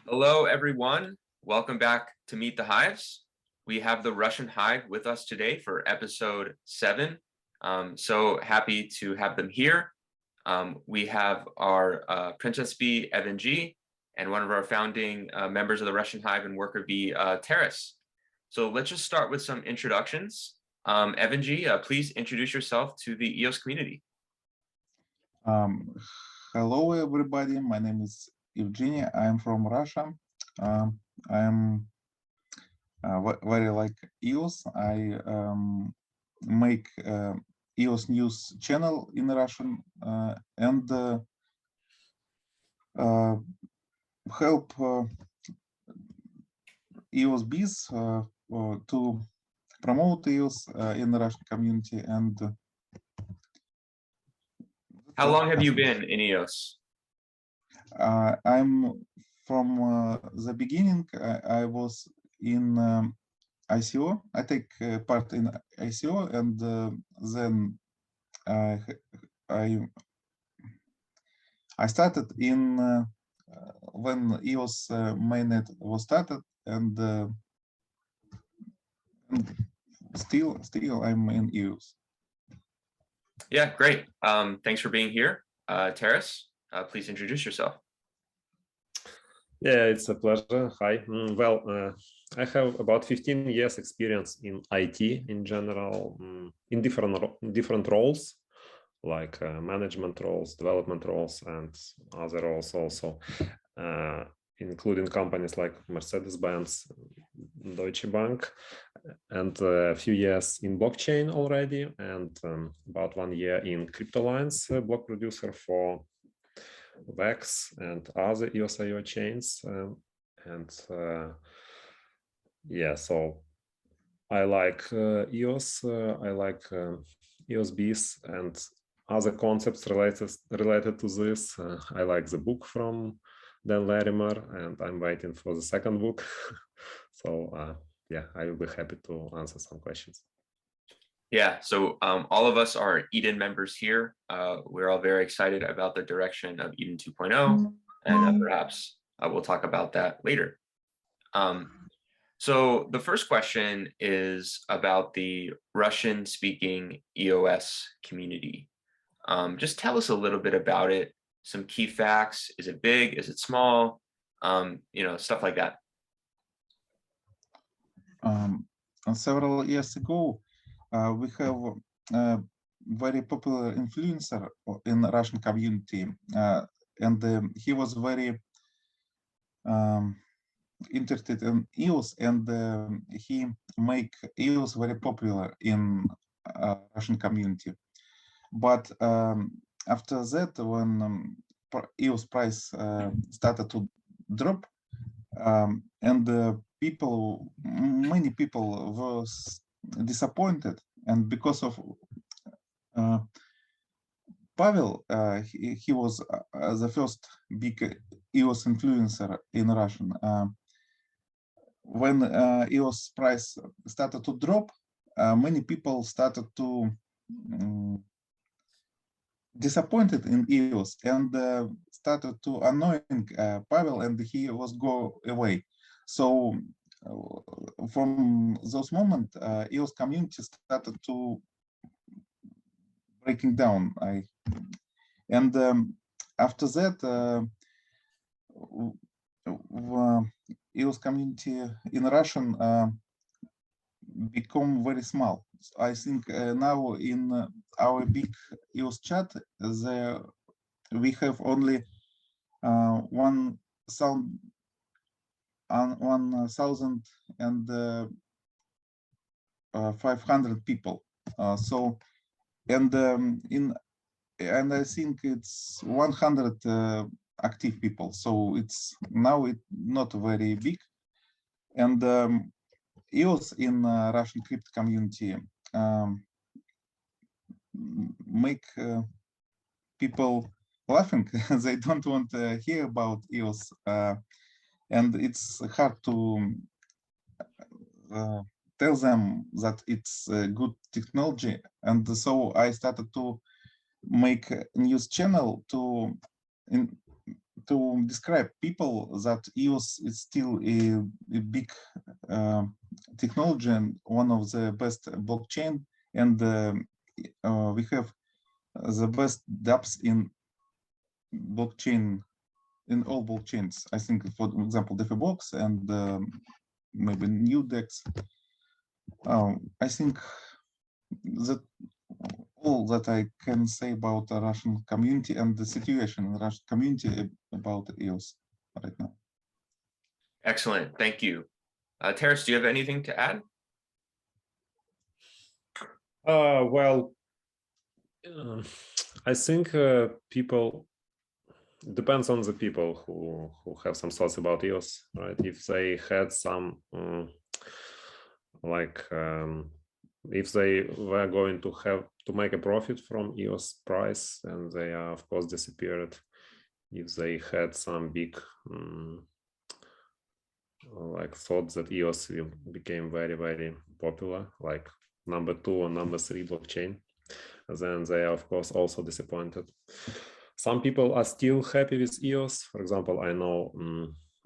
Hello, everyone. Welcome back to Meet the Hives. We have the Russian Hive with us today for episode 7. So happy to have them here. We have our Princess Bee, Evan G, and one of our founding members of the Russian Hive and worker bee, Taras. So let's just start with some introductions. Evan G, please introduce yourself to the EOS community. Hello, everybody. My name is Evgeny. I am from Russia. I am very like EOS. I make EOS news channel in Russian and help EOS bees to promote EOS in the Russian community. And how long have you been in EOS? I'm from the beginning. I was in ICO. I take part in ICO, and then I started in when EOS mainnet was started, and still I'm in EOS. Yeah, great. Thanks for being here. Taras, please introduce yourself. Yeah, it's a pleasure. Hi. I have about 15 years experience in IT in general, in different roles, like management roles, development roles, and other roles also, including companies like Mercedes-Benz, Deutsche Bank, and a few years in blockchain already, and about 1 year in CryptoLines, block producer for VEX and other EOS.io chains. Yeah, so I like EOS, I like EOS bees and other concepts related to this. I like the book from Dan Larimer, and I'm waiting for the second book. So yeah, I will be happy to answer some questions. Yeah, so all of us are Eden members here. We're all very excited about the direction of Eden 2.0, and perhaps we'll talk about that later. So the first question is about the Russian-speaking EOS community. Just tell us a little bit about it, some key facts. Is it big? Is it small? Stuff like that. Several years ago, we have a very popular influencer in the Russian community, and he was very interested in EOS, and he make EOS very popular in Russian community. But after that, when EOS price started to drop, and many people were disappointed, and because of Pavel, he was the first big EOS influencer in Russian. When EOS price started to drop, many people started to disappointed in EOS and started to annoying Pavel, and he was go away. So from those moments, EOS community started to breaking down. After that, EOS community in Russian become very small. I think now in our big EOS chat, we have only 1,500 people. And I think it's 100 active people. So it's now not very big. And EOS in Russian crypto community make people laughing. They don't want to hear about EOS, and it's hard to tell them that it's a good technology. And so I started to make a news channel to describe people that EOS is still a big technology and one of the best blockchain, and we have the best dApps in blockchain, in all blockchains. I think, for example, DeFi-Box and maybe new DEX. I think that all that I can say about the Russian community and the situation in the Russian community about EOS right now. Excellent, thank you. Terrace, do you have anything to add? Well, I think people, depends on the people who have some thoughts about EOS, right? If they had some if they were going to have to make a profit from EOS price, and they are of course disappeared. If they had some big like thoughts that EOS became very, very popular, like number 2 or number 3 blockchain, then they are of course also disappointed. Some people are still happy with EOS. For example, I know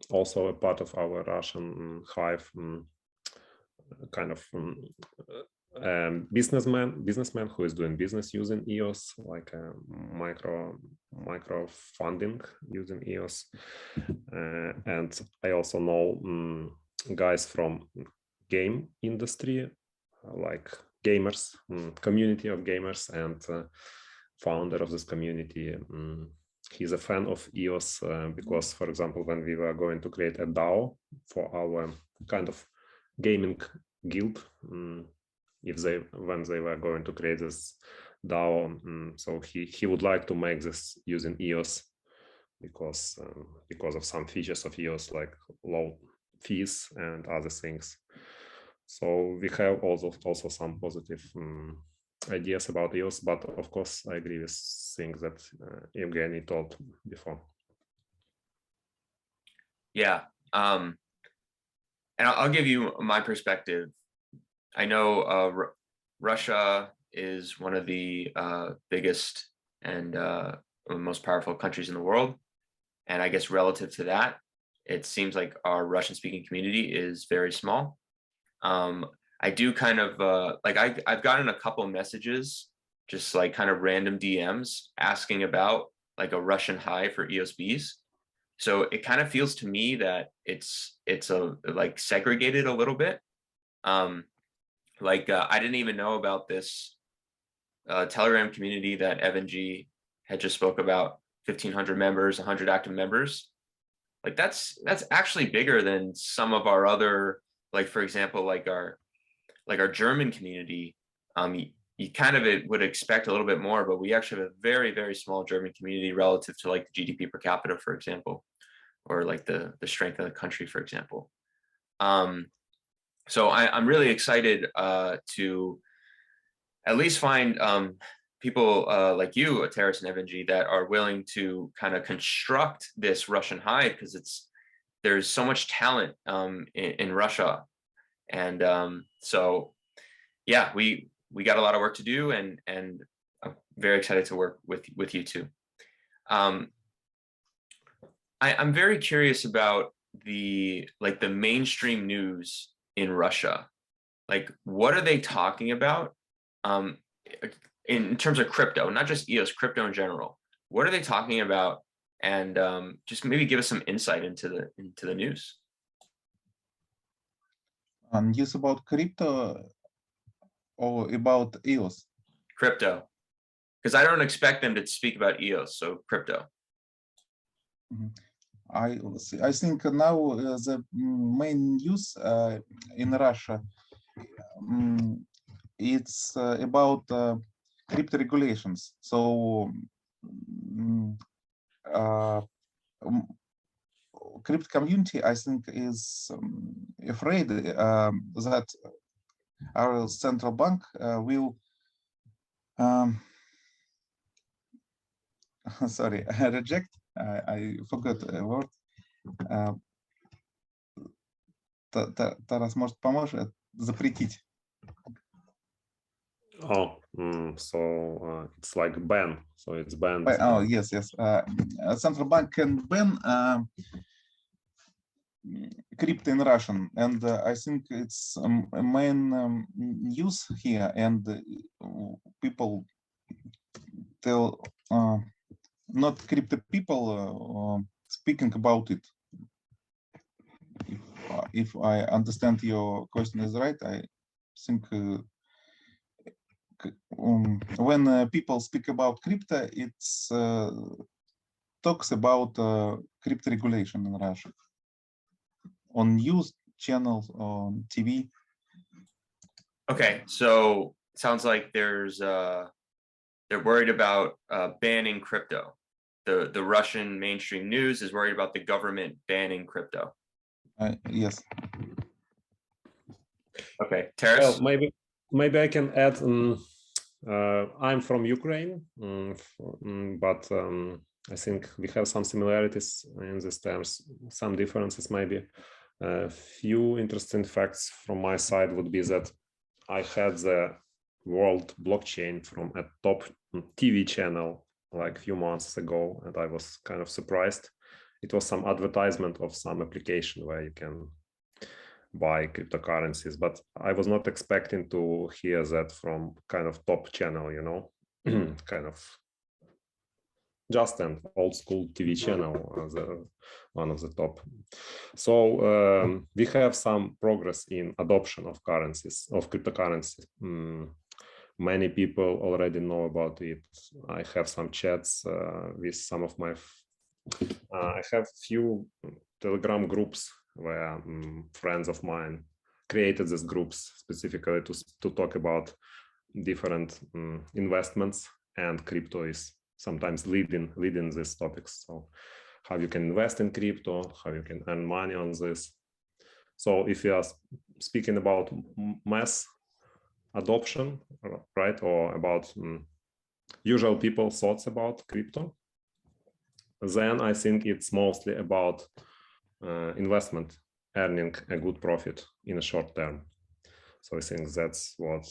also a part of our Russian Hive kind of businessman who is doing business using EOS, like a micro funding using EOS. And I also know guys from game industry, like gamers, community of gamers, and founder of this community. He's a fan of EOS because, for example, when we were going to create a DAO for our kind of gaming guild, when they were going to create this DAO, so he would like to make this using EOS because of some features of EOS, like low fees and other things. So we have also some positive ideas about EOS, but of course I agree with things that Evgeny told before. Yeah, and I'll give you my perspective. I know Russia is one of the biggest and most powerful countries in the world. And I guess relative to that, it seems like our Russian-speaking community is very small. I do kind of like I've gotten a couple of messages, just like kind of random DMs asking about like a Russian Hive for EOSBs. So it kind of feels to me that it's like segregated a little bit. I didn't even know about this Telegram community that Evan G had just spoke about, 1,500 members, 100 active members. Like that's actually bigger than some of our other, like for example, like our German community. You kind of would expect a little bit more, but we actually have a very, very small German community relative to like the GDP per capita, for example, or like the strength of the country, for example. So I'm really excited to at least find people like you, Terrace and Evan G, that are willing to kind of construct this Russian Hive, because there's so much talent in Russia. And so, yeah, we got a lot of work to do, and I'm very excited to work with you too. I'm very curious about the mainstream news in Russia. Like, what are they talking about in terms of crypto, not just EOS, crypto in general? What are they talking about? And just maybe give us some insight into the news. News about crypto or about EOS? Crypto, because I don't expect them to speak about EOS, so crypto. I think now the main news in Russia, it's about crypto regulations. So crypto community, I think, is afraid that our central bank will sorry, reject. I forgot a word. Тарас, может, поможешь запретить? Oh, so it's like ban. So it's banned. Oh, yes, yes. Central bank can ban crypto in Russian, and I think it's a main news here, and people tell not crypto people speaking about it. If I understand your question is right, I think when people speak about crypto, it's talks about crypto regulation in Russia on news channels, on TV. Okay, so sounds like they're worried about banning crypto. The Russian mainstream news is worried about the government banning crypto. Yes. Okay, Terrace. Well, maybe I can add. I'm from Ukraine, but I think we have some similarities in these terms, some differences maybe. A few interesting facts from my side would be that I had the world blockchain from a top TV channel like a few months ago, and I was kind of surprised. It was some advertisement of some application where you can buy cryptocurrencies, but I was not expecting to hear that from kind of top channel, you know, kind of just an old school TV channel, one of the top. So we have some progress in adoption of currencies, of cryptocurrencies. Many people already know about it. I have some chats with some of my, I have few Telegram groups where friends of mine created these groups specifically to talk about different investments, and crypto is sometimes leading these topics. So how you can invest in crypto, how you can earn money on this. So if you are speaking about mass adoption, right, or about usual people thoughts about crypto, then I think it's mostly about investment, earning a good profit in a short term. So I think that's what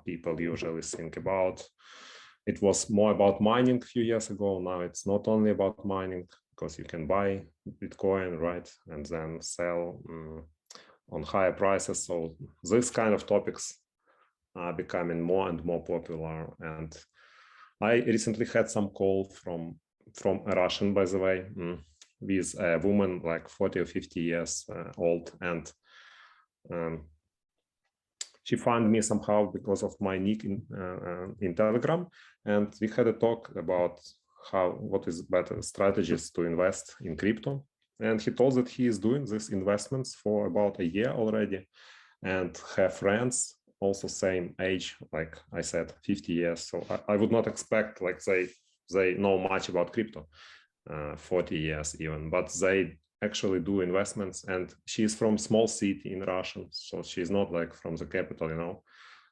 people usually think about. It was more about mining a few years ago. Now it's not only about mining, because you can buy Bitcoin, right, and then sell on higher prices. So this kind of topics are becoming more and more popular. And I recently had some call from a Russian, by the way, with a woman like 40 or 50 years old, and she found me somehow because of my nick in Telegram, and we had a talk about what is better strategies to invest in crypto. And he told that he is doing these investments for about a year already, and have friends also same age, like I said, 50 years. So I would not expect like they know much about crypto, 40 years even, but they actually do investments. And she's from small city in Russia, so she's not like from the capital, you know.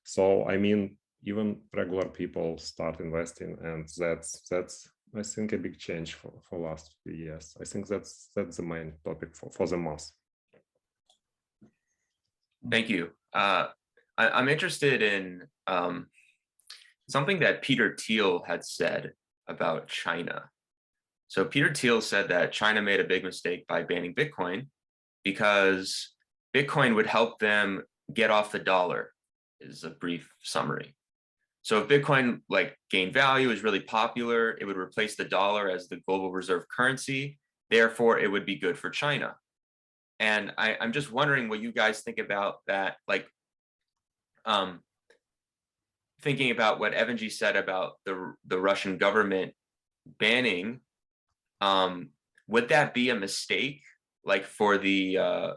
So I mean, even regular people start investing, and that's I think a big change for last few years. I think that's the main topic for the mass. Thank you. I'm interested in something that Peter Thiel had said about China. So Peter Thiel said that China made a big mistake by banning Bitcoin because Bitcoin would help them get off the dollar, is a brief summary. So if Bitcoin like gained value, is really popular, it would replace the dollar as the global reserve currency. Therefore, it would be good for China. And I'm just wondering what you guys think about that, like thinking about what Evanji said about the Russian government banning, would that be a mistake, like for the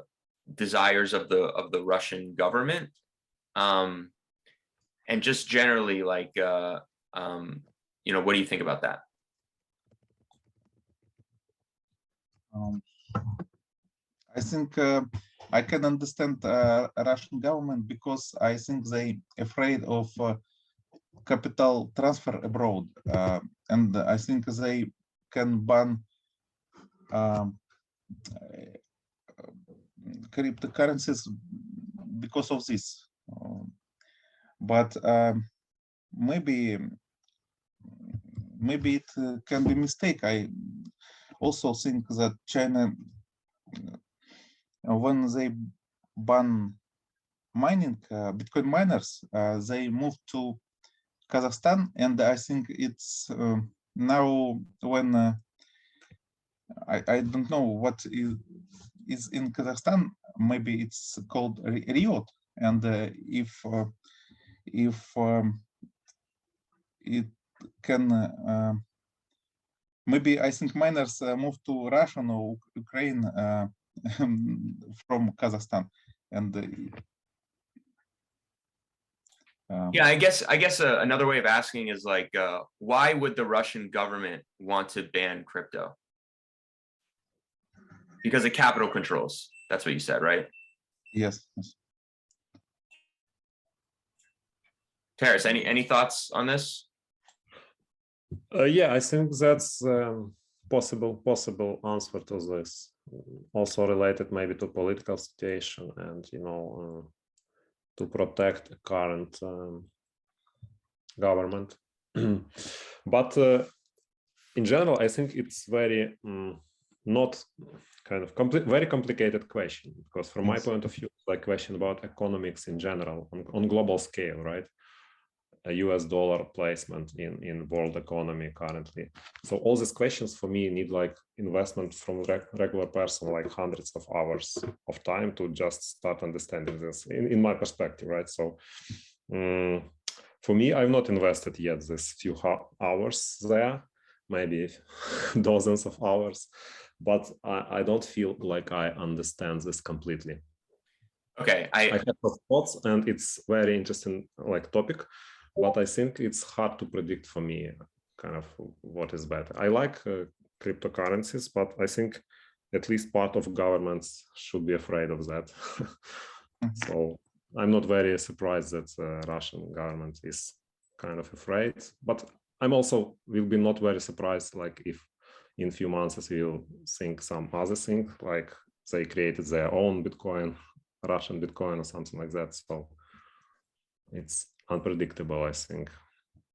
desires of the Russian government? And just generally, like, what do you think about that? I think I can understand Russian government because I think they afraid of capital transfer abroad, and I think they can ban cryptocurrencies because of this. but maybe it can be mistake. I also think that China, when they ban mining, Bitcoin miners, they moved to Kazakhstan, and I think it's now when I don't know what is in Kazakhstan. Maybe it's called Riot, and if it can maybe I think miners move to Russia or Ukraine from Kazakhstan, and Yeah, I guess another way of asking is like, why would the Russian government want to ban crypto? Because of capital controls. That's what you said, right? yes. Terrace, any thoughts on this? Yeah, I think that's possible answer to this. Also related maybe to political situation and to protect the current government. But in general, I think it's very not kind of very complicated question, because from my point of view, it's like question about economics in general on global scale, right? A US dollar placement in world economy currently. So all these questions for me need like investment from regular person, like hundreds of hours of time to just start understanding this in my perspective, right? So for me, I've not invested yet this few hours there, maybe dozens of hours, but I don't feel like I understand this completely. Okay, I have some thoughts, and it's very interesting like topic, but I think it's hard to predict for me kind of what is better. I like cryptocurrencies, but I think at least part of governments should be afraid of that. So I'm not very surprised that the Russian government is kind of afraid, but I'm also will be not very surprised like if in a few months we'll think some other thing, like they created their own Bitcoin, Russian Bitcoin or something like that. So it's unpredictable, I think,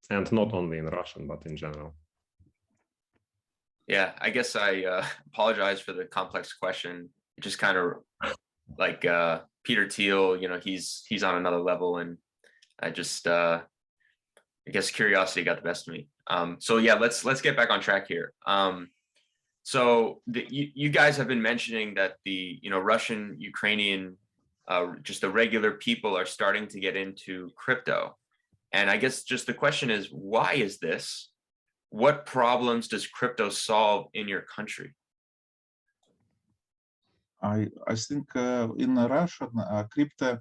and not only in Russian but in general. Yeah, I guess I apologize for the complex question. Just kind of like Peter Thiel, he's on another level, and I just I guess curiosity got the best of me. So yeah, let's get back on track here. So you guys have been mentioning that the Russian, Ukrainian, just the regular people are starting to get into crypto, and I guess just the question is, why is this? What problems does crypto solve in your country? I think in Russia, crypto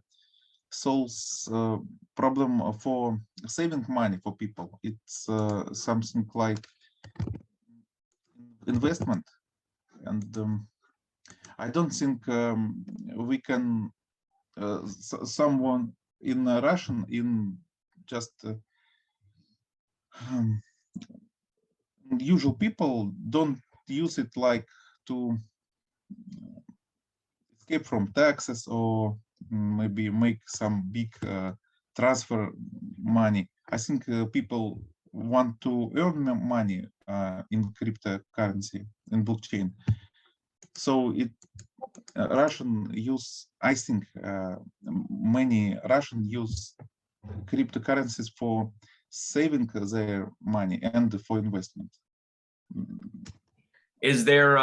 solves problem for saving money for people. It's something like investment, and I don't think we can someone in Russian in just usual people don't use it like to escape from taxes or maybe make some big transfer money. I think people want to earn money in cryptocurrency, in blockchain. So Russian use, I think many Russian use cryptocurrencies for saving their money and for investment. Is there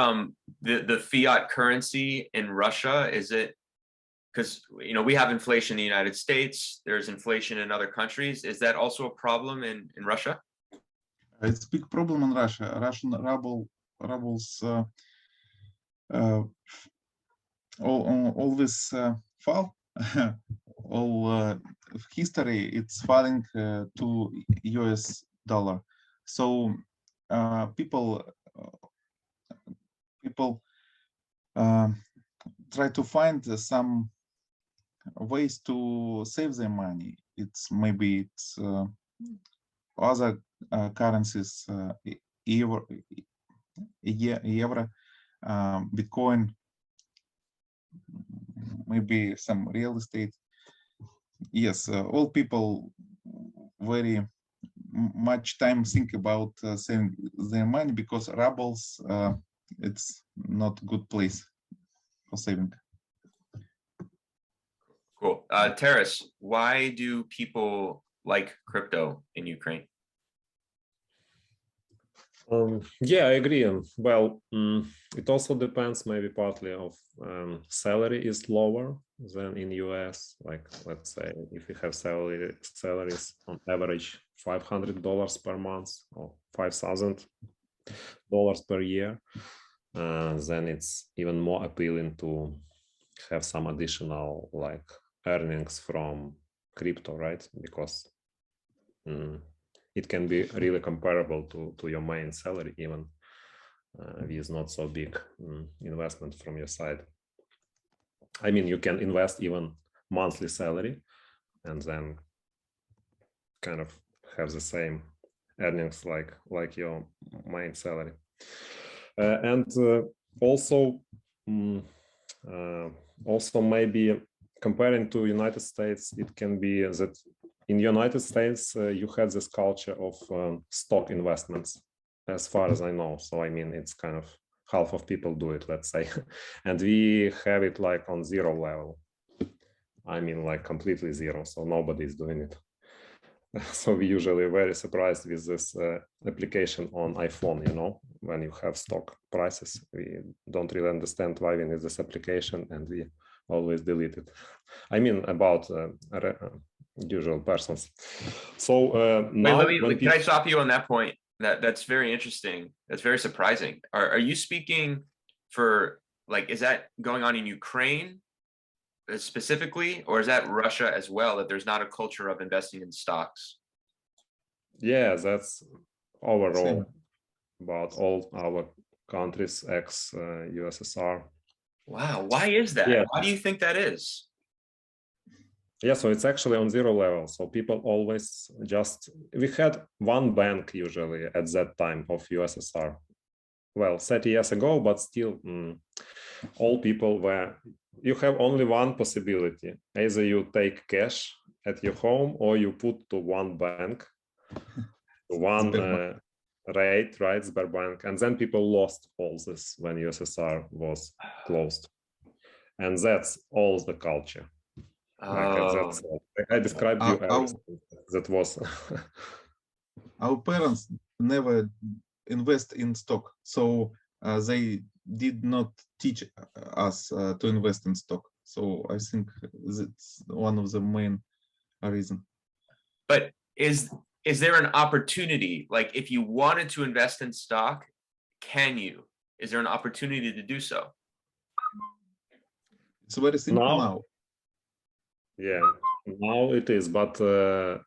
the fiat currency in Russia? Is it because we have inflation in the United States, there's inflation in other countries. Is that also a problem in Russia? It's a big problem in Russia. Russian rubles always fall. All history, it's falling to US dollar. So people try to find some ways to save their money. Maybe it's other currencies, euro, Bitcoin, maybe some real estate. yes, all people very much time think about saving their money, because rubles it's not good place for saving. Cool. Taras, why do people like crypto in Ukraine? Yeah, I agree. Well, it also depends maybe partly of salary is lower than in US. Like, let's say if you have salaries on average $500 per month or $5,000 per year, then it's even more appealing to have some additional like earnings from crypto, right? Because it can be really comparable to your main salary, even with not so big investment from your side. I mean, you can invest even monthly salary and then kind of have the same earnings like your main salary. And also maybe comparing to United States, it can be that in United States, you had this culture of stock investments, as far as I know. So, I mean, it's kind of half of people do it, let's say, and we have it like on zero level. I mean, like completely zero. So nobody's doing it. So we usually very surprised with this application on iPhone, you know, when you have stock prices. We don't really understand why we need this application and we always delete it. I mean, about usual persons. So now, can I stop you on that point? That's very interesting. That's very surprising. Are you speaking for, like, is that going on in Ukraine specifically, or is that Russia as well, that there's not a culture of investing in stocks? Yeah, that's overall Same. about all our countries ex USSR. Wow, why is that? Yeah. Why do you think that is? Yeah, so it's actually on zero level. So people always just, we had one bank usually at that time of USSR. Well, 30 years ago, but still all people were, you have only one possibility. Either you take cash at your home or you put to one bank, to one rate, right, Sberbank. And then people lost all this when USSR was closed. And that's all the culture. Like I described you everything that was. Our parents never invest in stock, so they did not teach us to invest in stock. So I think that's one of the main reasons. But is there an opportunity? Like, if you wanted to invest in stock, can you? Is there an opportunity to do so? It's very simple now. Yeah, now it is, but that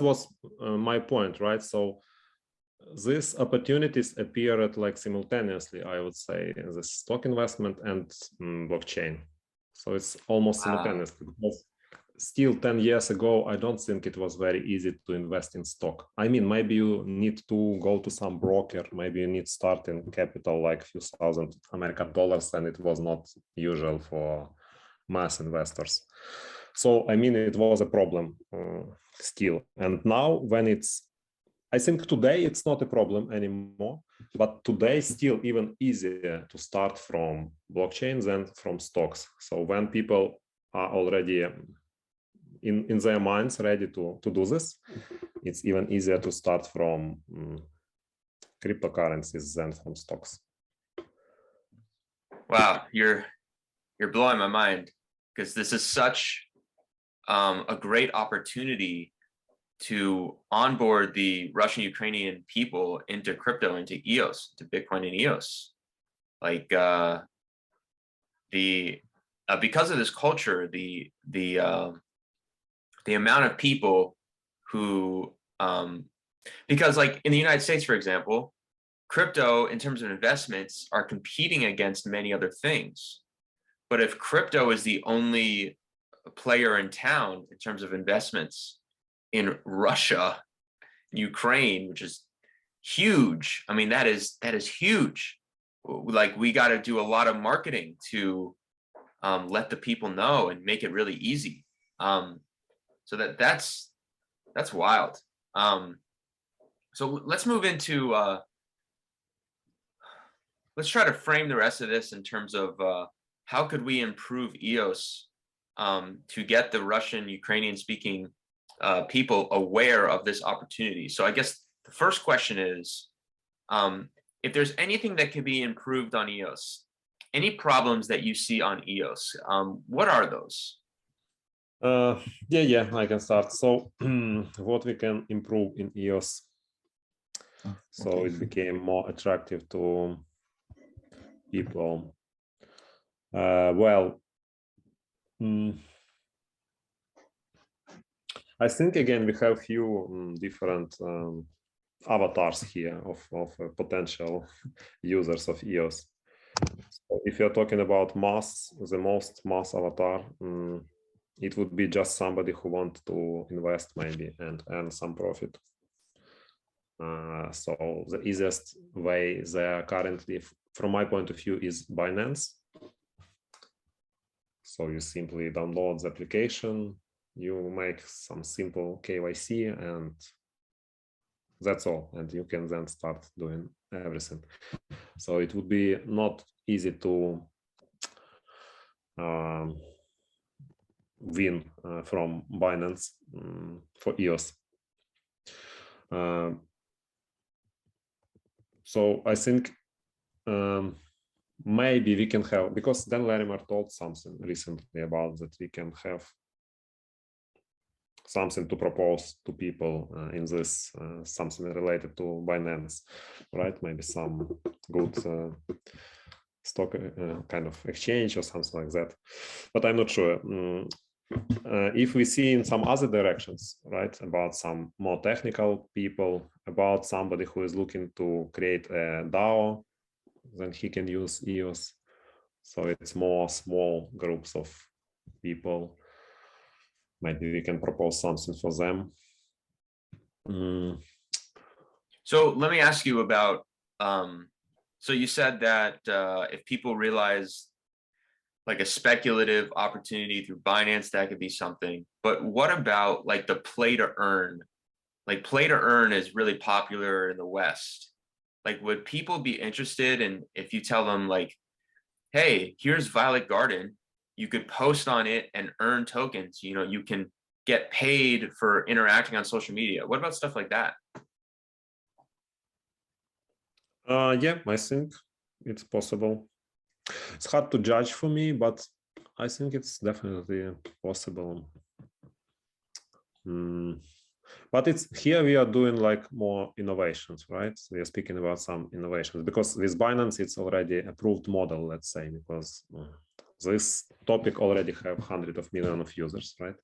was my point, right? So these opportunities appeared like simultaneously, I would say, in the stock investment and blockchain. So it's almost simultaneously, because still 10 years ago, I don't think it was very easy to invest in stock. I mean, maybe you need to go to some broker, maybe you need starting capital like a few thousand American dollars, and it was not usual for mass investors. So, I mean, it was a problem still. And now when I think today it's not a problem anymore, but today still even easier to start from blockchain than from stocks. So when people are already in their minds ready to do this, it's even easier to start from cryptocurrencies than from stocks. Wow, you're blowing my mind, because this is such a great opportunity to onboard the Russian Ukrainian people into crypto, into EOS, to Bitcoin and EOS. Like because of this culture, the amount of people who because like in the United States, for example, crypto in terms of investments are competing against many other things. But if crypto is the only player in town in terms of investments in Russia, Ukraine, which is huge. I mean, that is huge. Like, we got to do a lot of marketing to let the people know and make it really easy. So that's wild. So let's move into let's try to frame the rest of this in terms of how could we improve EOS to get the Russian, Ukrainian speaking people aware of this opportunity. So I guess the first question is, if there's anything that could be improved on EOS, any problems that you see on EOS, what are those? Yeah, I can start. So what we can improve in EOS, so Okay. it became more attractive to people. Well, I think again we have few different avatars here of potential users of EOS. So if you're talking about mass, the most mass avatar, it would be just somebody who wants to invest maybe and earn some profit. So the easiest way there currently, from my point of view, is Binance. So you simply download the application, you make some simple KYC, and that's all. And you can then start doing everything. So it would be not easy to win from Binance for EOS. So I think maybe we can have, because Dan Larimer told something recently about that we can have something to propose to people in this, something related to Binance, right? Maybe some good stock kind of exchange or something like that. But I'm not sure. If we see in some other directions, right, about some more technical people, about somebody who is looking to create a DAO, then he can use EOS. So it's more small groups of people. Maybe we can propose something for them. So let me ask you about, so you said that if people realize like a speculative opportunity through Binance, that could be something. But what about like the play to earn? Like play to earn is really popular in the West. Like, would people be interested in if you tell them like, hey, here's Violet Garden, you could post on it and earn tokens, you know, you can get paid for interacting on social media. What about stuff like that? Yeah, I think it's possible. It's hard to judge for me, but I think it's definitely possible. But it's here we are doing like more innovations, right? So we are speaking about some innovations because with Binance, it's already approved model, let's say, because this topic already have hundreds of millions of users, right?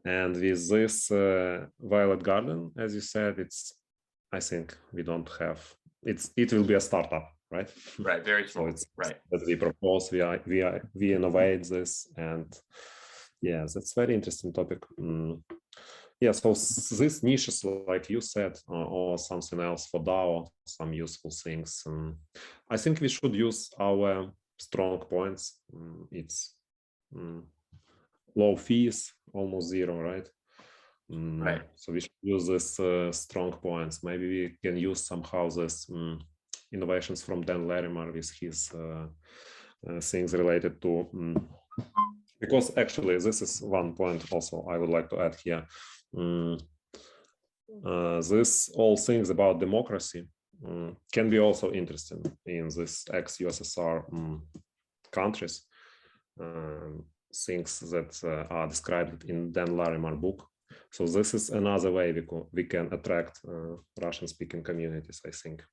And with this Violet Garden, as you said, it's, I think we don't have, it will be a startup, right? Right, very small. So it's right. That we propose, we innovate this, and yeah, that's very interesting topic. Yeah, so these niches, like you said, or something else for DAO, some useful things. I think we should use our strong points. It's low fees, almost zero, right? Right. So we should use this strong points. Maybe we can use somehow this innovations from Dan Larimer with his things related to, because actually this is one point also I would like to add here. This all things about democracy can be also interesting in this ex-USSR countries. Things that are described in Dan Larimer book. So this is another way we can attract Russian-speaking communities, I think,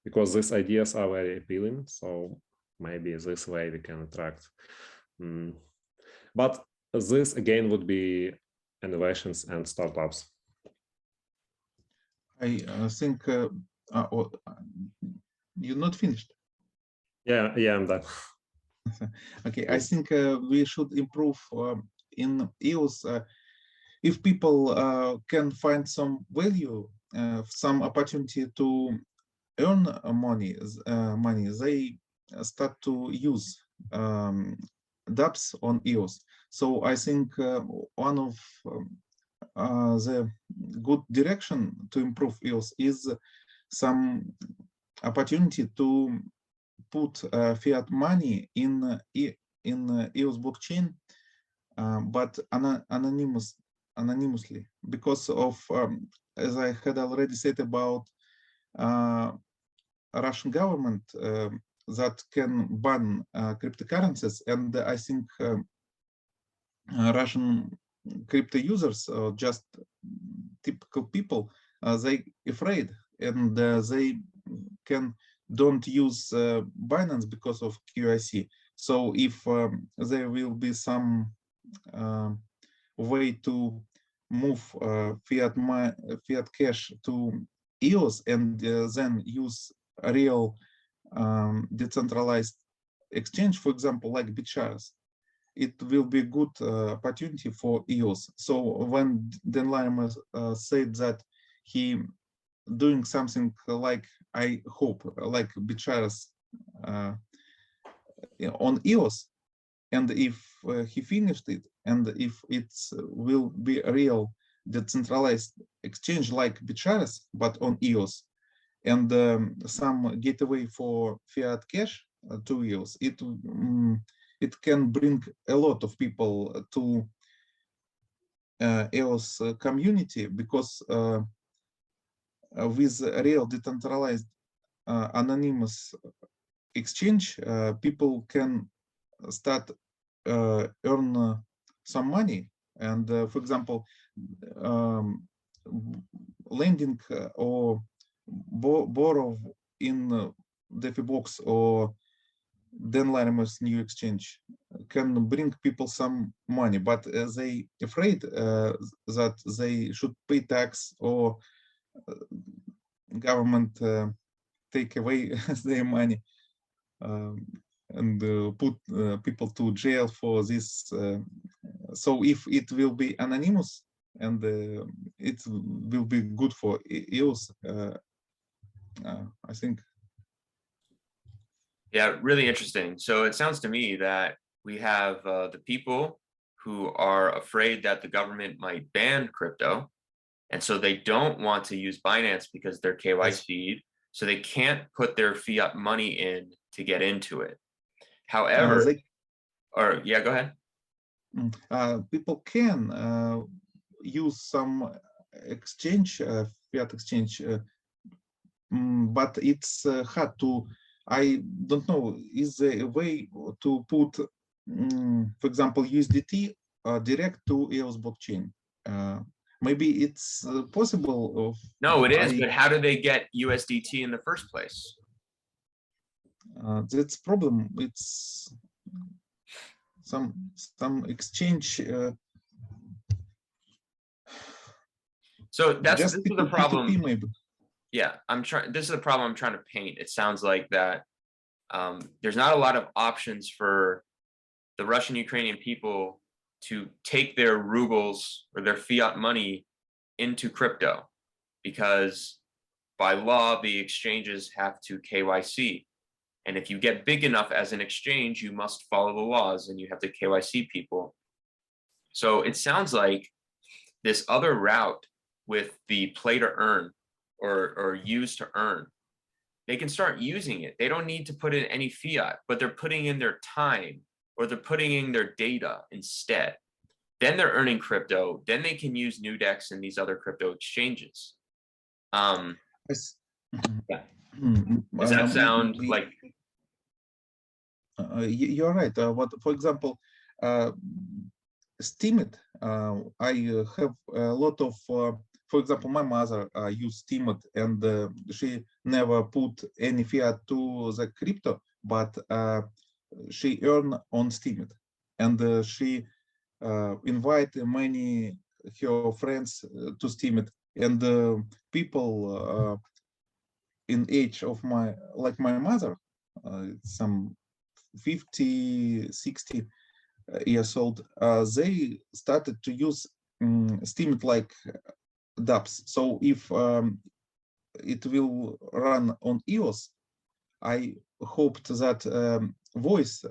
because these ideas are very appealing. So maybe this way we can attract. But this again would be innovations and startups. I think you're not finished. Yeah, I'm done. Okay, I think we should improve in EOS if people can find some value, some opportunity to earn money, they start to use dApps on EOS. So I think one of the good direction to improve EOS is some opportunity to put fiat money in EOS blockchain, but anonymously, because of as I had already said about Russian government that can ban cryptocurrencies, and I think Russian crypto users, just typical people, they afraid, and they don't use Binance because of QIC. So if there will be some way to move fiat cash to EOS and then use a real decentralized exchange, for example, like BitShares, it will be a good opportunity for EOS. So when Dan Larimer said that he doing something like, I hope, like BitShares on EOS, and if he finished it, and if it will be a real decentralized exchange like BitShares, but on EOS, and some gateway for fiat cash to EOS, it can bring a lot of people to EOS community, because with a real decentralized anonymous exchange, people can start earn some money. And for example, lending or borrow in DeFi-Box or Dan Larimer's new exchange can bring people some money, but they afraid that they should pay tax, or government take away their money and put people to jail for this. So if it will be anonymous, and it will be good for EOS, I think. Yeah, really interesting. So it sounds to me that we have the people who are afraid that the government might ban crypto, and so they don't want to use Binance because they're KYC'd, so they can't put their fiat money in to get into it. However, yeah, go ahead. People can use some exchange, fiat exchange, but it's hard to, I don't know, is there a way to put, for example, USDT direct to EOS blockchain? Maybe it's possible. No, it is, but how do they get USDT in the first place? That's problem. It's some exchange. So this is the problem. P2P maybe. Yeah, this is the problem I'm trying to paint. It sounds like that there's not a lot of options for the Russian Ukrainian people to take their rubles or their fiat money into crypto, because by law, the exchanges have to KYC. And if you get big enough as an exchange, you must follow the laws and you have to KYC people. So it sounds like this other route with the play to earn or use to earn, they can start using it. They don't need to put in any fiat, but they're putting in their time, or they're putting in their data instead. Then they're earning crypto. Then they can use Nudex and these other crypto exchanges. Yeah. Does that sound like? You're right. What, for example, Steemit, I have a lot of, for example, my mother used Steemit, and she never put any fiat to the crypto, but she earned on Steemit, and she invite many her friends to Steemit, and people in age of like my mother, some 50, 60 years old, they started to use Steemit like dApps. So if it will run on EOS, I hoped that voice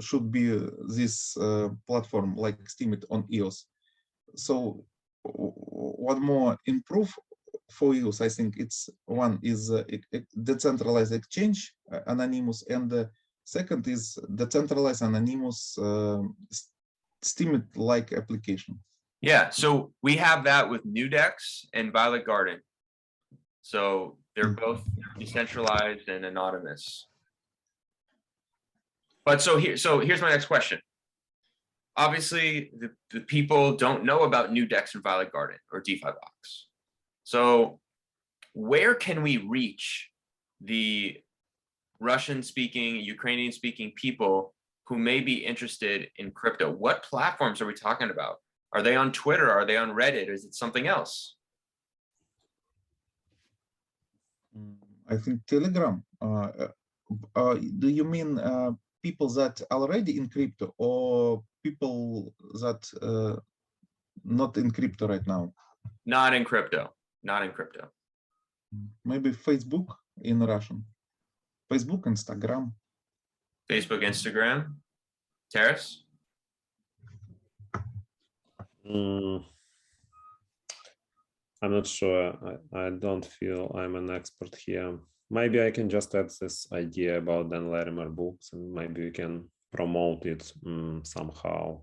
should be this platform like Steemit on EOS. So one more improve for EOS, I think it's one is decentralized exchange anonymous, and the second is decentralized anonymous Steemit like application. Yeah, so we have that with Nudex and Violet Garden. So they're both decentralized and anonymous. But so here's my next question. Obviously, the people don't know about Nudex and Violet Garden or DeFi Box. So where can we reach the Russian-speaking, Ukrainian-speaking people who may be interested in crypto? What platforms are we talking about? Are they on Twitter? Are they on Reddit? Is it something else? I think Telegram. Do you mean people that already in crypto, or people that not in crypto right now? Not in crypto. Not in crypto. Maybe Facebook in Russian. Facebook, Instagram. Facebook, Instagram. Terrace? I'm not sure. I don't feel I'm an expert here. Maybe I can just add this idea about Dan Larimer books, and maybe we can promote it somehow.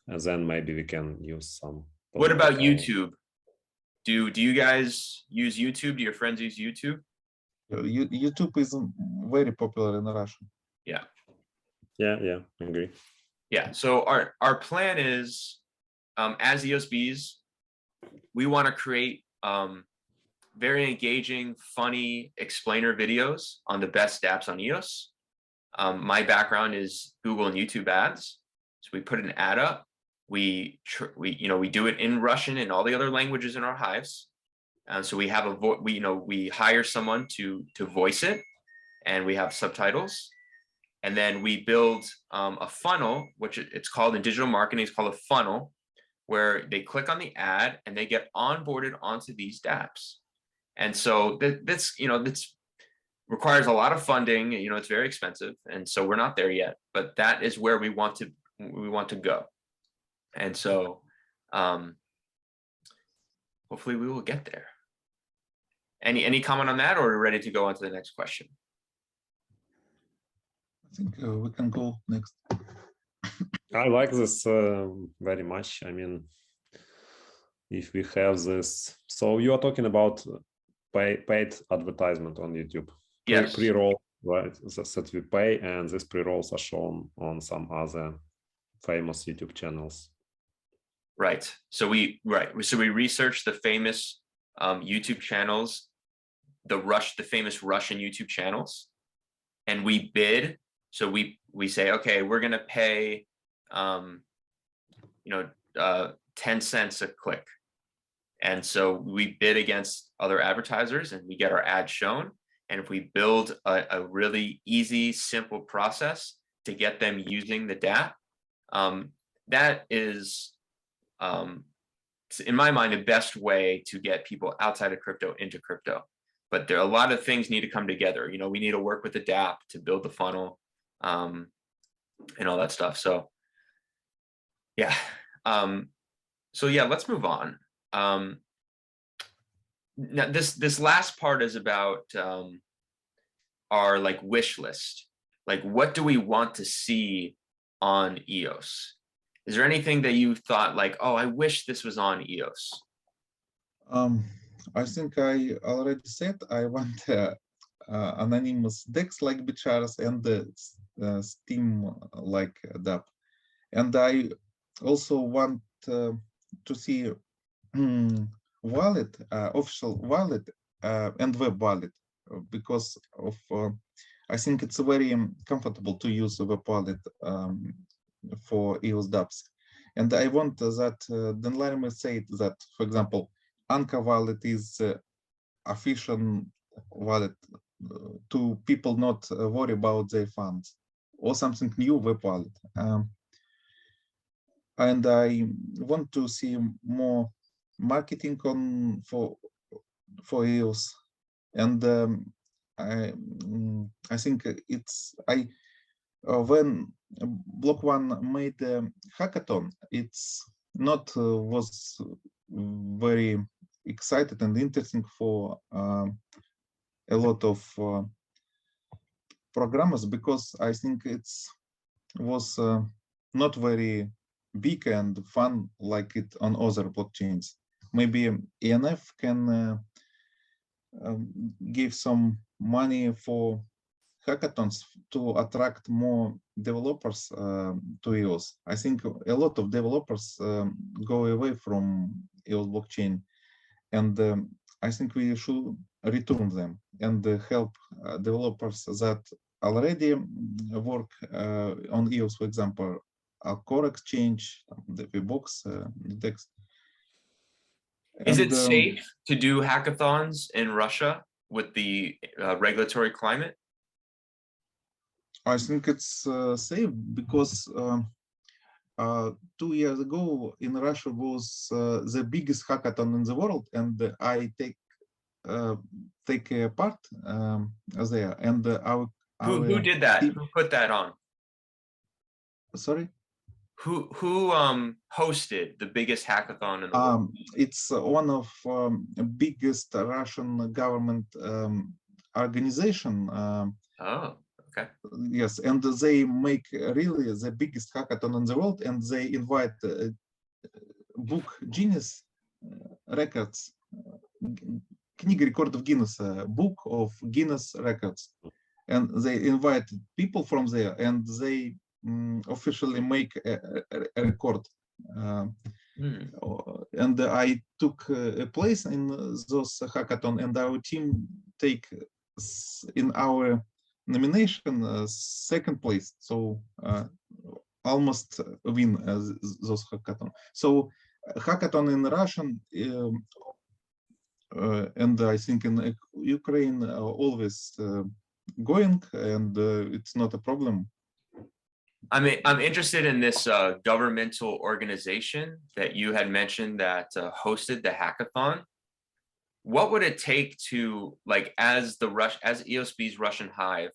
And then maybe we can use some. What about YouTube? Do you guys use YouTube? Do your friends use YouTube? YouTube is very popular in Russia. Yeah. Yeah, I agree. Yeah, so our plan is, as EOSBs, we want to create very engaging, funny explainer videos on the best apps on EOS. My background is Google and YouTube ads. So we put an ad up. We do it in Russian and all the other languages in our Hives. So we have we hire someone to voice it, and we have subtitles. And then we build a funnel, which it's called in digital marketing, it's called a funnel, where they click on the ad and they get onboarded onto these dApps. And so this requires a lot of funding. It's very expensive, and so we're not there yet. But that is where we want to go. And so hopefully we will get there. Any comment on that, or are we ready to go on to the next question? I think we can go next. I like this very much. I mean, if we have this, so you are talking about paid advertisement on YouTube. Yes. Pre-roll, right? That we pay, and these pre-rolls are shown on some other famous YouTube channels. Right. So we research the famous YouTube channels, the famous Russian YouTube channels, and we bid. So we say, okay, we're gonna pay 10 cents a click. And so we bid against other advertisers and we get our ad shown. And if we build a really easy, simple process to get them using the dApp, that is, in my mind, the best way to get people outside of crypto into crypto. But there are a lot of things need to come together. We need to work with the dApp to build the funnel and all that stuff. So yeah. Let's move on. Now this last part is about our wish list. What do we want to see on EOS? Is there anything that you thought oh, I wish this was on EOS? I think I already said I want anonymous DEX like Bicharas and the Steam like dApp. And I also want to see wallet, official wallet and web wallet, because of I think it's very comfortable to use a web wallet for EOS dApps. And I want that Dan Larimer said that, for example, Anka wallet is official wallet to people not worry about their funds, or something new web wallet. And I want to see more marketing for EOS. And I think when Block One made a hackathon, it's not was very excited and interesting for a lot of programmers, because I think it's was not very big and fun like it on other blockchains. Maybe ENF can give some money for hackathons to attract more developers to EOS. I think a lot of developers go away from EOS blockchain, and I think we should return them and help developers that already work on EOS, for example, a core exchange, the VBox, the DEX. Is it safe to do hackathons in Russia with the regulatory climate? I think it's safe because 2 years ago in Russia was the biggest hackathon in the world, and I take a part there. And Who did that? team, Who put that on? sorry. Who hosted the biggest hackathon in the world? It's one of biggest Russian government organization. Oh, okay. Yes, and they make really the biggest hackathon in the world, and they invite book Guinness records, книга рекордов Гиннесса, book of Guinness records, and they invite people from there, and they officially make a record. And I took a place in those hackathon, and our team take in our nomination second place, so almost win those hackathon. So hackathon in Russian and I think in Ukraine always going, and it's not a problem. I'm interested in this governmental organization that you had mentioned that hosted the hackathon. What would it take to, like, as EOSB's Russian Hive,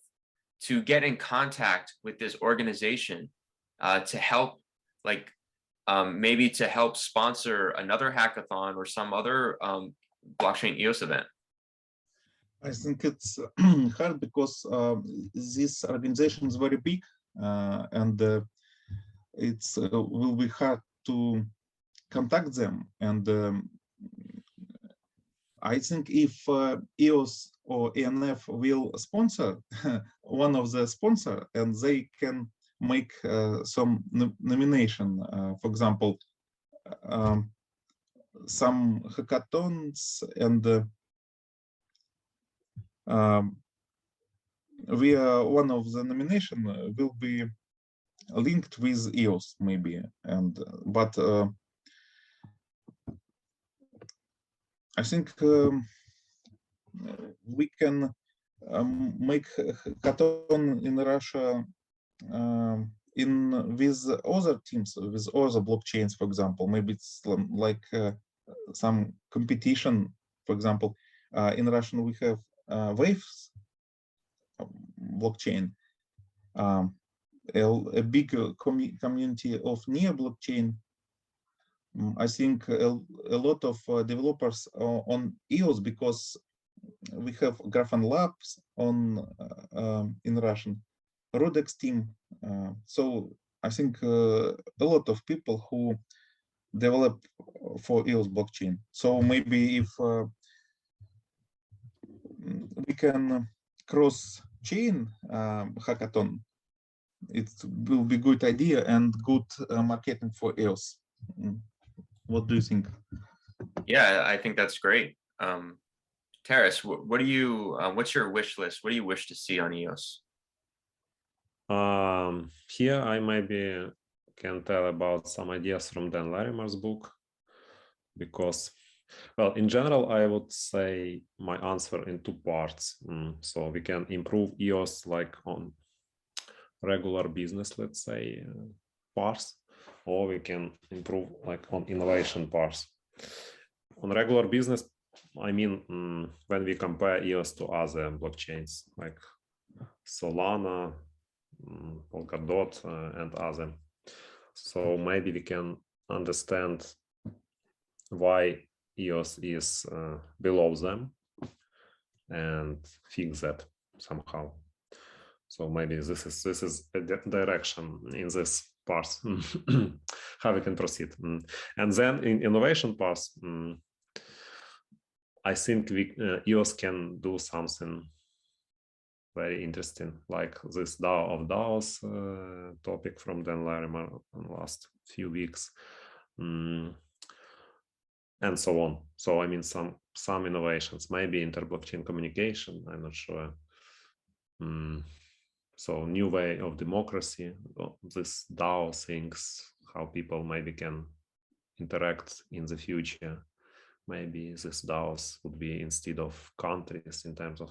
to get in contact with this organization to help, like, maybe to help sponsor another hackathon or some other blockchain EOS event? I think it's hard because this organization is very big, and it's will be hard to contact them. And I think if EOS or ENF will sponsor one of the sponsor, and they can make some nomination, for example, some hackathons, and we one of the nomination will be linked with EOS maybe, and but I think we can make hackathon in Russia in with other teams, with other blockchains, for example. Maybe it's like some competition. For example, in Russian we have Waves blockchain, a big community of near blockchain. I think a lot of developers on EOS, because we have Graphen Labs on in Russian, Rodex team. So I think a lot of people who develop for EOS blockchain. So maybe if we can cross-chain hackathon, it will be good idea and good marketing for EOS. What do you think? Yeah, I think that's great. Taras, what do you? What's your wish list? What do you wish to see on EOS? Here I maybe can tell about some ideas from Dan Larimer's book, because, well, in general, I would say my answer in two parts. So we can improve EOS like on regular business, let's say, parts, or we can improve like on innovation parts. On regular business, I mean, when we compare EOS to other blockchains like Solana, Polkadot, and other. So maybe we can understand why EOS is below them and fix that somehow. So maybe this is a direction in this part how we can proceed. And then in innovation parts, I think EOS can do something very interesting, like this DAO of DAOs topic from Dan Larimer in the last few weeks, and so on. So I mean, some innovations, maybe inter-blockchain communication, I'm not sure. So new way of democracy, this DAO things, how people maybe can interact in the future. Maybe this DAOs would be instead of countries in terms of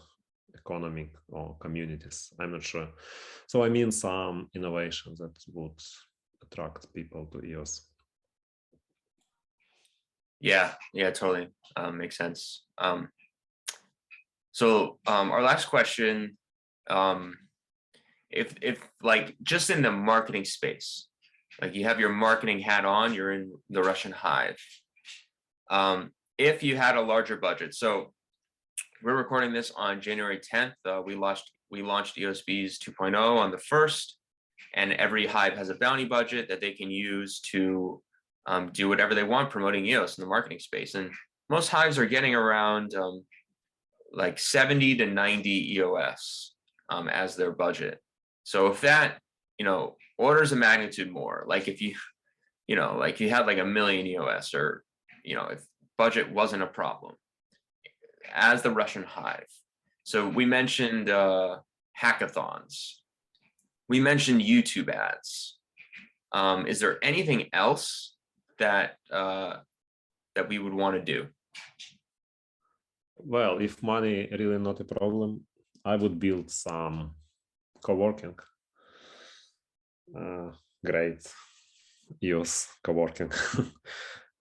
economic or communities. I'm not sure. So I mean some innovations that would attract people to EOS. Yeah, totally. Makes sense. So our last question, if like just in the marketing space, like you have your marketing hat on, you're in the Russian Hive. If you had a larger budget, so we're recording this on January 10th. We launched EOSBs 2.0 on the 1st, and every Hive has a bounty budget that they can use to do whatever they want promoting EOS in the marketing space. And most Hives are getting around like 70 to 90 EOS as their budget. So if that, orders of magnitude more, like if you, like you had like 1 million EOS, or, if budget wasn't a problem as the Russian Hive. So we mentioned hackathons. We mentioned YouTube ads. Is there anything else that that we would want to do? Well, if money really not a problem, I would build some co-working. Great EOS co-working.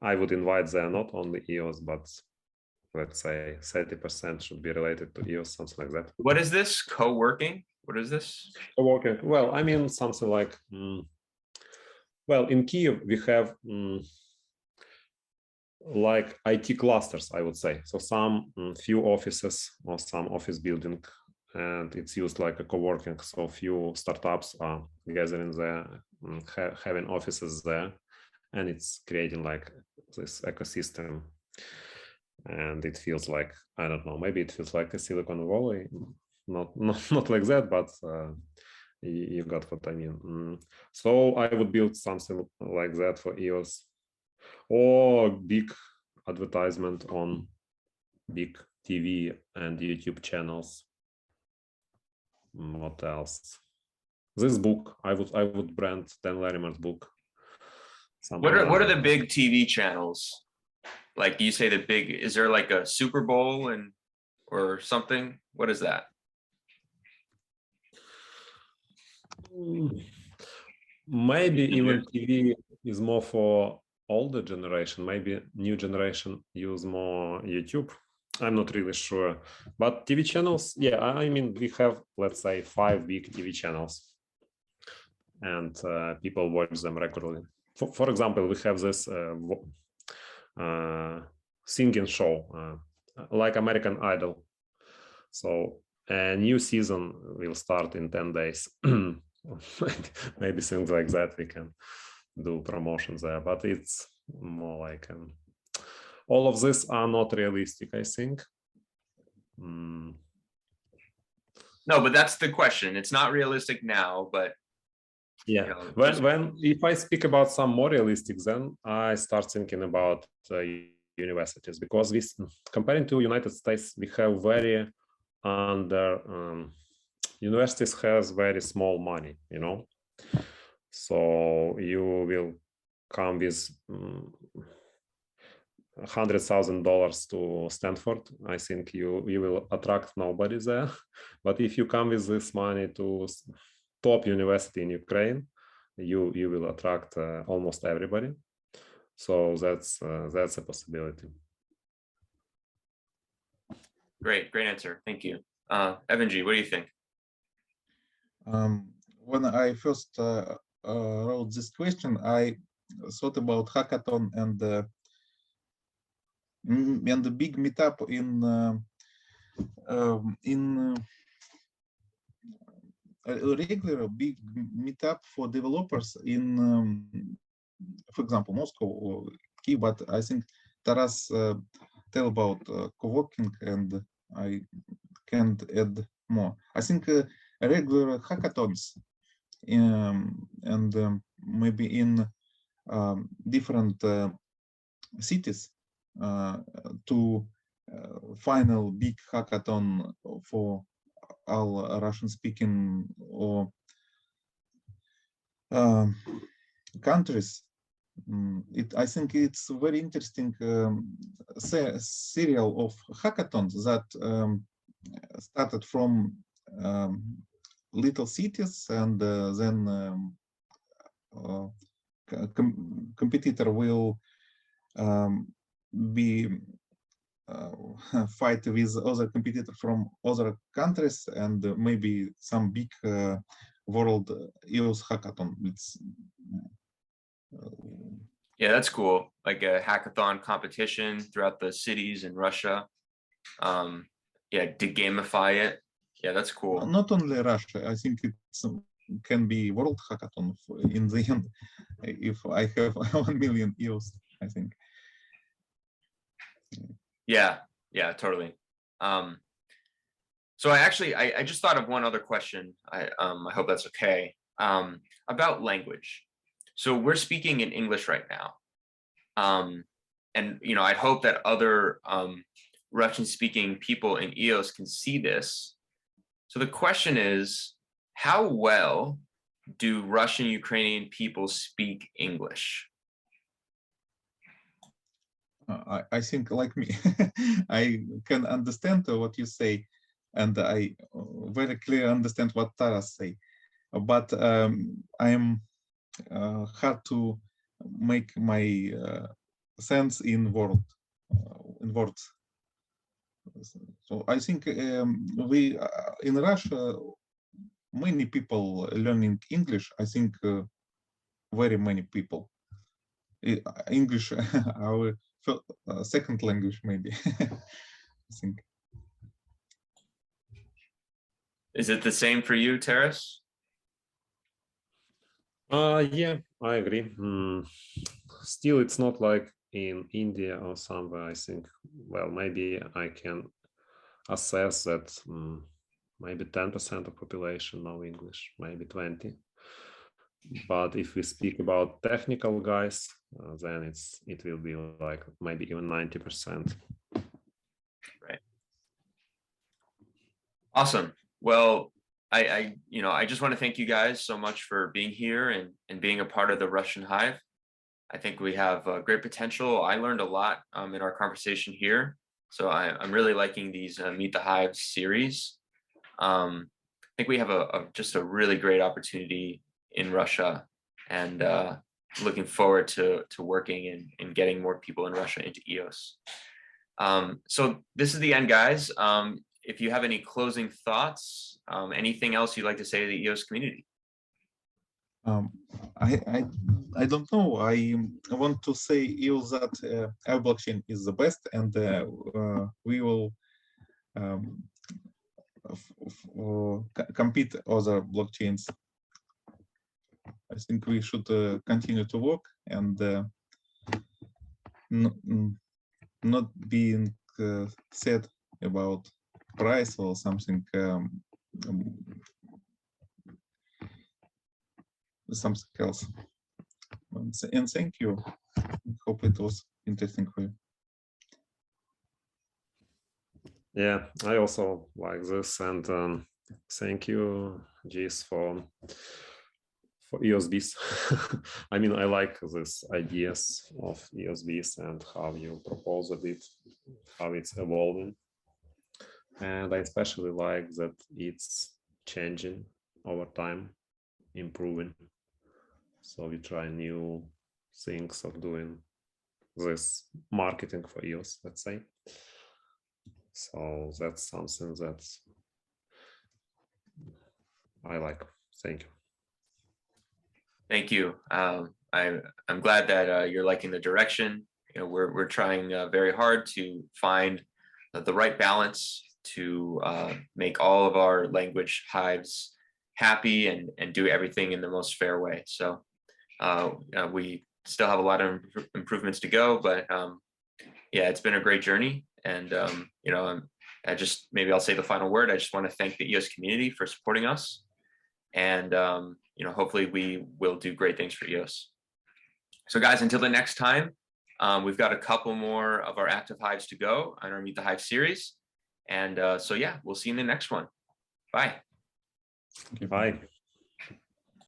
I would invite there not only EOS, but let's say 30% should be related to EOS, something like that. What is this? Co-working? What is this? Co-working. Well, I mean something like, well, in Kyiv we have like IT clusters, I would say. So some few offices or some office building, and it's used like a co-working. So few startups are gathering there, having offices there, and it's creating like this ecosystem. And it feels like, I don't know, maybe it feels like a Silicon Valley, not like that, but you got what I mean. So I would build something like that for EOS, or big advertisement on big TV and YouTube channels. What else? This book, I would brand Dan Larimer's book. What are the big TV channels? Like you say, the big, is there like a Super Bowl or something? What is that? Maybe even TV is more for older generation. Maybe new generation use more YouTube. I'm not really sure. But TV channels, yeah, I mean, we have, let's say, 5 big TV channels, and people watch them regularly. For example, we have this singing show, like American Idol. So a new season will start in 10 days. Maybe things like that we can do promotions there, but it's more like all of this are not realistic, I think. No, but that's the question. It's not realistic now, but yeah, when if I speak about some more realistic, then I start thinking about universities, because this, comparing to United States, we have very universities has very small money, so you will come with $100,000 to Stanford. I think you will attract nobody there. But if you come with this money to top university in Ukraine, you will attract almost everybody. So that's a possibility. Great answer. Thank you. Evan G, what do you think? when I first wrote this question, I thought about hackathon and the big meetup in a regular big meetup for developers in, for example, Moscow or Kyiv. But I think Taras tell about co-working, and I can't add more. I think regular hackathons and maybe in different cities to final big hackathon for all Russian-speaking or countries. I think it's a very interesting serial of hackathons that started from little cities, and then competitor will be fight with other competitor from other countries, and maybe some big world EOS hackathon. It's Yeah, that's cool. Like a hackathon competition throughout the cities in Russia. Yeah, to gamify it. Yeah, that's cool. not only Russia. I think it can be world hackathon in the end. If I have 1 million EOS, I think. Yeah, totally. So I just thought of one other question. I hope that's okay. About language. So we're speaking in English right now. And I'd hope that other Russian-speaking people in EOS can see this. So the question is, how well do Russian Ukrainian people speak English? I think like me, I can understand what you say, and I very clearly understand what Taras say, but I'm hard to make my sense in words. So I think we in Russia, many people learning English. I think very many people. English, our second language, maybe. I think. Is it the same for you, Taras? Yeah, I agree. Still, it's not like in India or somewhere. I think, well, maybe I can assess that maybe 10% of population know English, maybe 20. But if we speak about technical guys, then it will be like maybe even 90%. Right. Awesome. Well, I just want to thank you guys so much for being here and being a part of the Russian Hive. I think we have great potential. I learned a lot in our conversation here. So I'm really liking these Meet the Hive series. I think we have just a really great opportunity in Russia, and looking forward to working and getting more people in Russia into EOS. So this is the end, guys. If you have any closing thoughts, anything else you'd like to say to the EOS community? I don't know. I want to say you that our blockchain is the best, and we will compete other blockchains. I think we should continue to work and not being sad about price or something. Something else. And thank you. Hope it was interesting for you. Yeah, I also like this, and thank you, Gis, for EOSBs. I mean, I like these ideas of EOSBs and how you propose it, how it's evolving. And I especially like that it's changing over time, improving. So we try new things of doing this marketing for EOS, let's say. So that's something that I like. Thank you. Thank you. I'm glad that you're liking the direction. You know, we're trying very hard to find the right balance to make all of our language hives happy and do everything in the most fair way. So we still have a lot of improvements to go, but yeah, it's been a great journey. And you know, I just maybe I'll say the final word. I just want to thank the EOS community for supporting us, and you know, hopefully we will do great things for EOS. So guys, until the next time, we've got a couple more of our active hives to go on our Meet the Hive series. And so yeah, we'll see you in the next one. Bye. Bye.